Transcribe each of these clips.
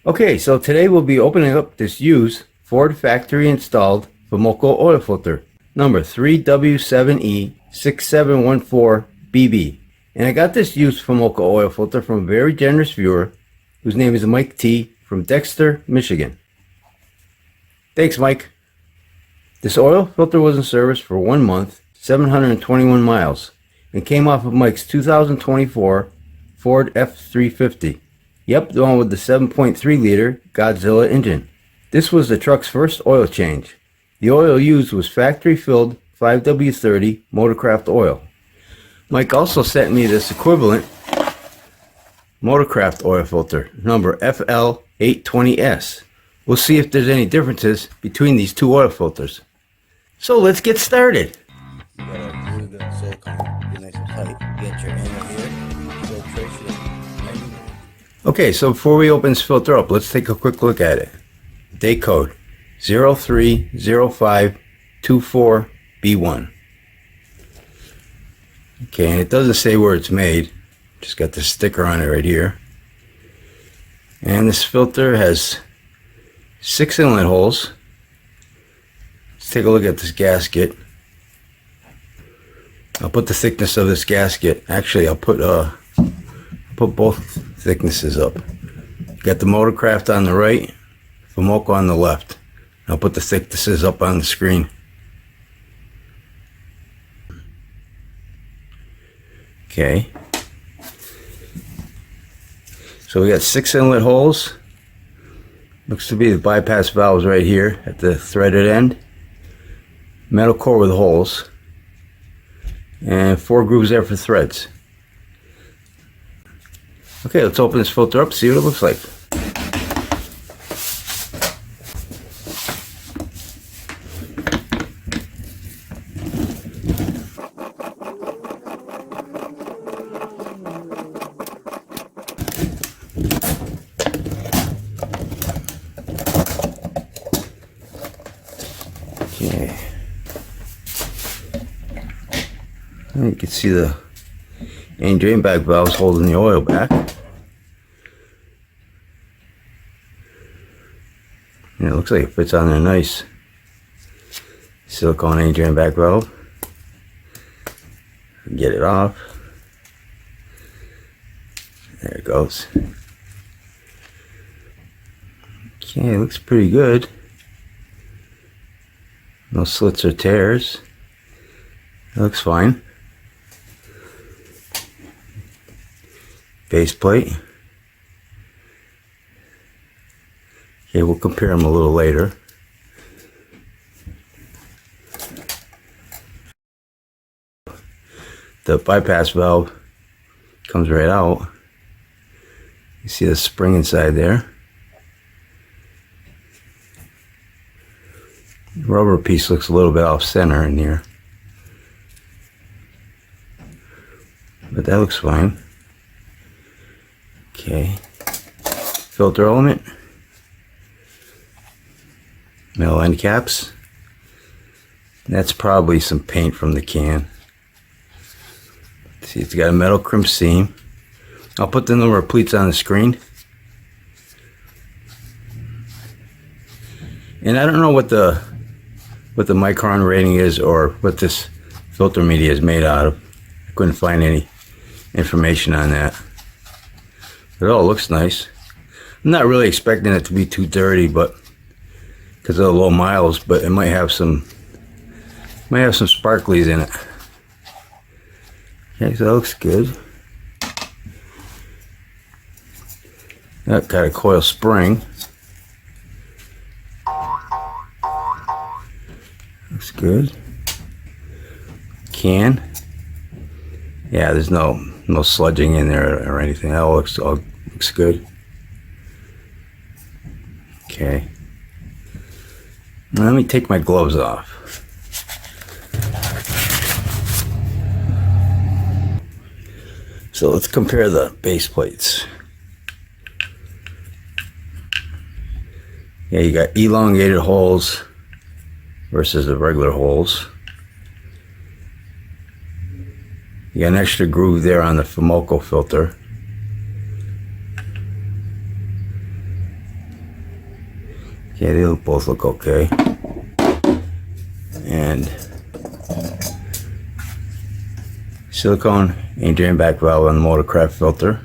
Okay, so today we'll be opening up this used Ford factory installed FoMoCo oil filter, number 3W7E6714BB. And I got this used FoMoCo oil filter from a very generous viewer whose name is Mike T from Dexter, Michigan. Thanks, Mike. This oil filter was in service for 1 month, 721 miles, and came off of Mike's 2024 Ford F350. Yep, the one with the 7.3 liter Godzilla engine. This was the truck's first oil change. The oil used was factory filled 5W30 Motorcraft oil. Mike also sent me this equivalent Motorcraft oil filter, number FL820S. We'll see if there's any differences between these two oil filters. So let's get started. You gotta glue the silicone, be nice and tight. Get your angle here, filtration. Okay, so before we open this filter up, let's take a quick look at it. Date code 030524B1. Okay, and it doesn't say where it's made. Just got the sticker on it right here. And this filter has 6 inlet holes. Let's take a look at this gasket. I'll put the thickness of this gasket. Actually, I'll put both thicknesses up. Got the Motorcraft on the right, FoMoCo on the left. I'll put the thicknesses up on the screen. Okay. So we got 6 inlet holes. Looks to be the bypass valves right here at the threaded end. Metal core with holes. And 4 grooves there for threads. Okay, let's open this filter up, see what it looks like. Okay. You can see the main drain bag valves holding the oil back. And it looks like it fits on there nice. Silicone main drain back valve. Get it off. There it goes. Okay, it looks pretty good. No slits or tears. It looks fine. Base plate. Okay, we'll compare them a little later. The bypass valve comes right out. You see the spring inside there. The rubber piece looks a little bit off center in here, but that looks fine. Okay, filter element, metal end caps. That's probably some paint from the can. See, it's got a metal crimp seam. I'll put the number of pleats on the screen. And I don't know what the micron rating is or what this filter media is made out of. I couldn't find any information on that. But it all looks nice. I'm not really expecting it to be too dirty, but because of the low miles, but it might have some sparklies in it. Okay, so that looks good. That got a coil spring. Looks good. Can. Yeah, there's no sludging in there or anything. That all looks good. Okay. Now let me take my gloves off. So let's compare the base plates. Yeah, you got elongated holes versus the regular holes. You got an extra groove there on the FoMoCo filter. Okay, they both look okay. And silicone and drain back valve on the Motorcraft filter.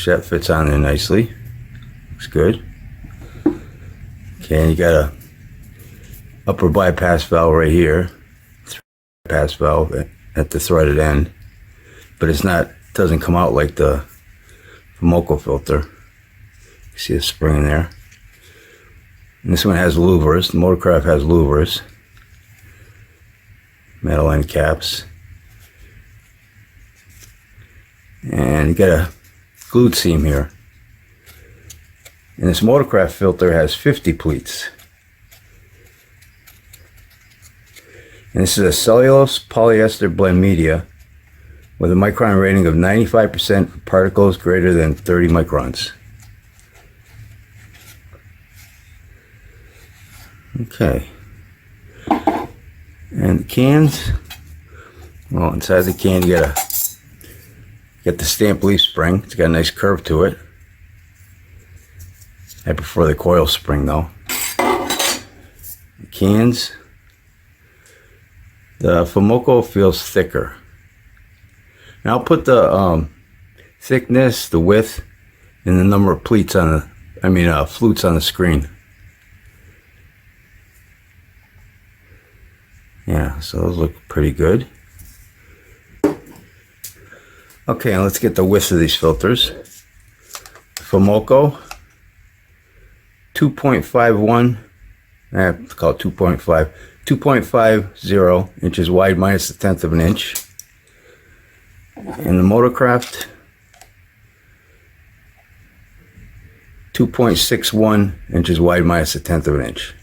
That fits on there nicely. Looks good. Okay, and you got a upper bypass valve right here. Bypass valve at the threaded end, but it's not. Doesn't come out like the FoMoCo filter. You see a spring in there. And this one has louvers. The Motorcraft has louvers. Metal end caps. And you got a glued seam here. And this Motorcraft filter has 50 pleats. And this is a cellulose polyester blend media with a micron rating of 95% for particles greater than 30 microns. Okay. And the cans, well, inside the can you got the stamp leaf spring. It's got a nice curve to it. I prefer the coil spring though. The cans, the FoMoCo feels thicker. Now I'll put the thickness, the width, and the number of pleats on the, flutes on the screen. Yeah, so those look pretty good. Okay, let's get the width of these filters. FoMoCo 2.51, let's call it 2.5, 2.50 inches wide minus a tenth of an inch. And the Motorcraft 2.61 inches wide minus a tenth of an inch.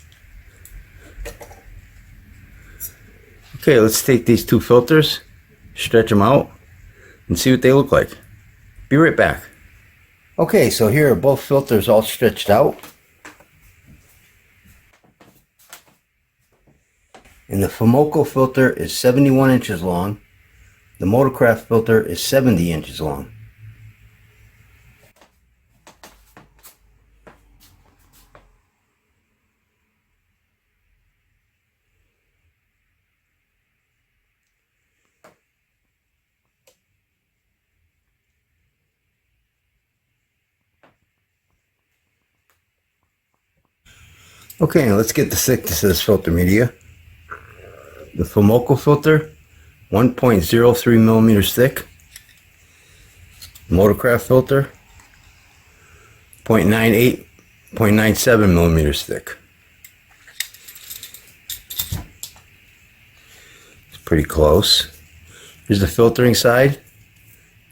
Okay, let's take these two filters, stretch them out, and see what they look like. Be right back. Okay, so here are both filters all stretched out. And the FoMoCo filter is 71 inches long. The Motorcraft filter is 70 inches long. Okay, let's get the thickness of this filter media. The FoMoCo filter, 1.03 millimeters thick. Motorcraft filter, 0.97 millimeters thick. It's pretty close. Here's the filtering side,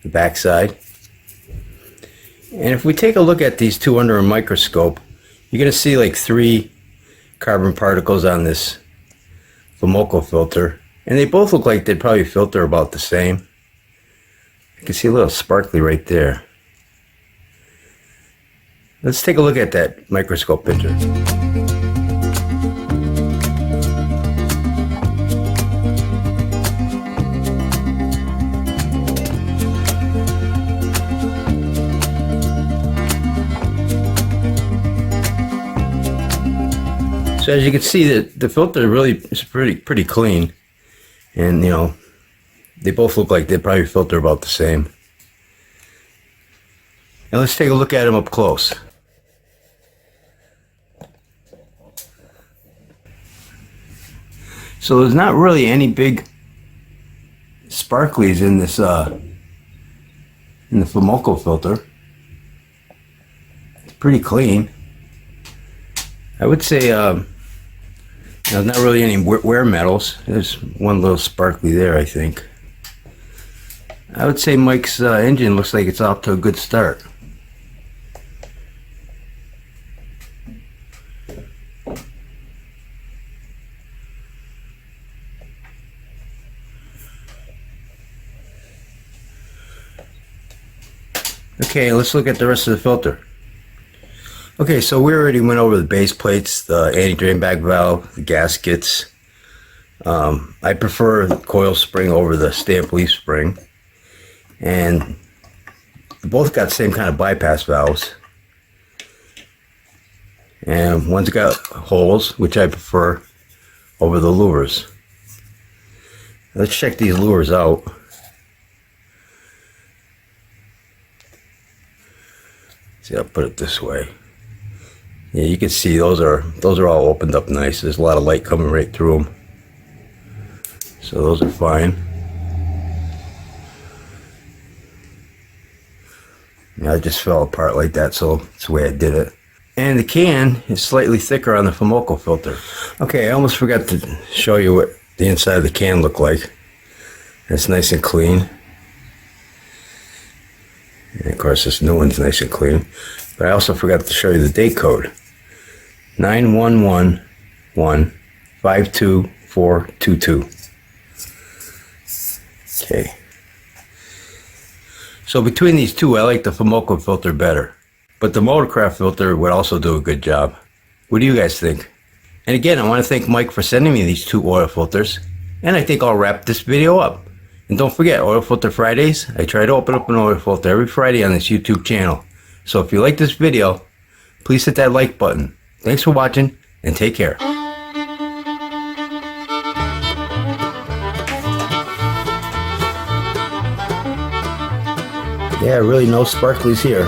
the back side. And if we take a look at these two under a microscope, you're going to see like 3 carbon particles on this FoMoCo filter, and they both look like they'd probably filter about the same. You can see a little sparkly right there. Let's take a look at that microscope picture. So as you can see, that the filter really is pretty clean, and you know, they both look like they probably filter about the same. And let's take a look at them up close. So there's not really any big sparklies in this in the FoMoCo filter. It's pretty clean. I would say there's not really any wear metals. There's one little sparkly there, I think. I would say Mike's engine looks like it's off to a good start. Okay, let's look at the rest of the filter. Okay, so we already went over the base plates, the anti-drain back valve, the gaskets. I prefer the coil spring over the stamp leaf spring. And They both got the same kind of bypass valves. And one's got holes, which I prefer over the louvers. Let's check these louvers out. See, I'll put it this way. Yeah, you can see those are all opened up nice. There's a lot of light coming right through them. So those are fine. Yeah, I just fell apart like that, so that's the way I did it. And the can is slightly thicker on the FoMoCo filter. Okay, I almost forgot to show you what the inside of the can looked like. It's nice and clean. And of course, this new one's nice and clean. But I also forgot to show you the date code. 911152422. Okay. So between these two, I like the FoMoCo filter better. But the Motorcraft filter would also do a good job. What do you guys think? And again, I want to thank Mike for sending me these two oil filters. And I think I'll wrap this video up. And don't forget, Oil Filter Fridays. I try to open up an oil filter every Friday on this YouTube channel. So if you like this video, please hit that like button. Thanks for watching, and take care. Yeah, really no sparklies here.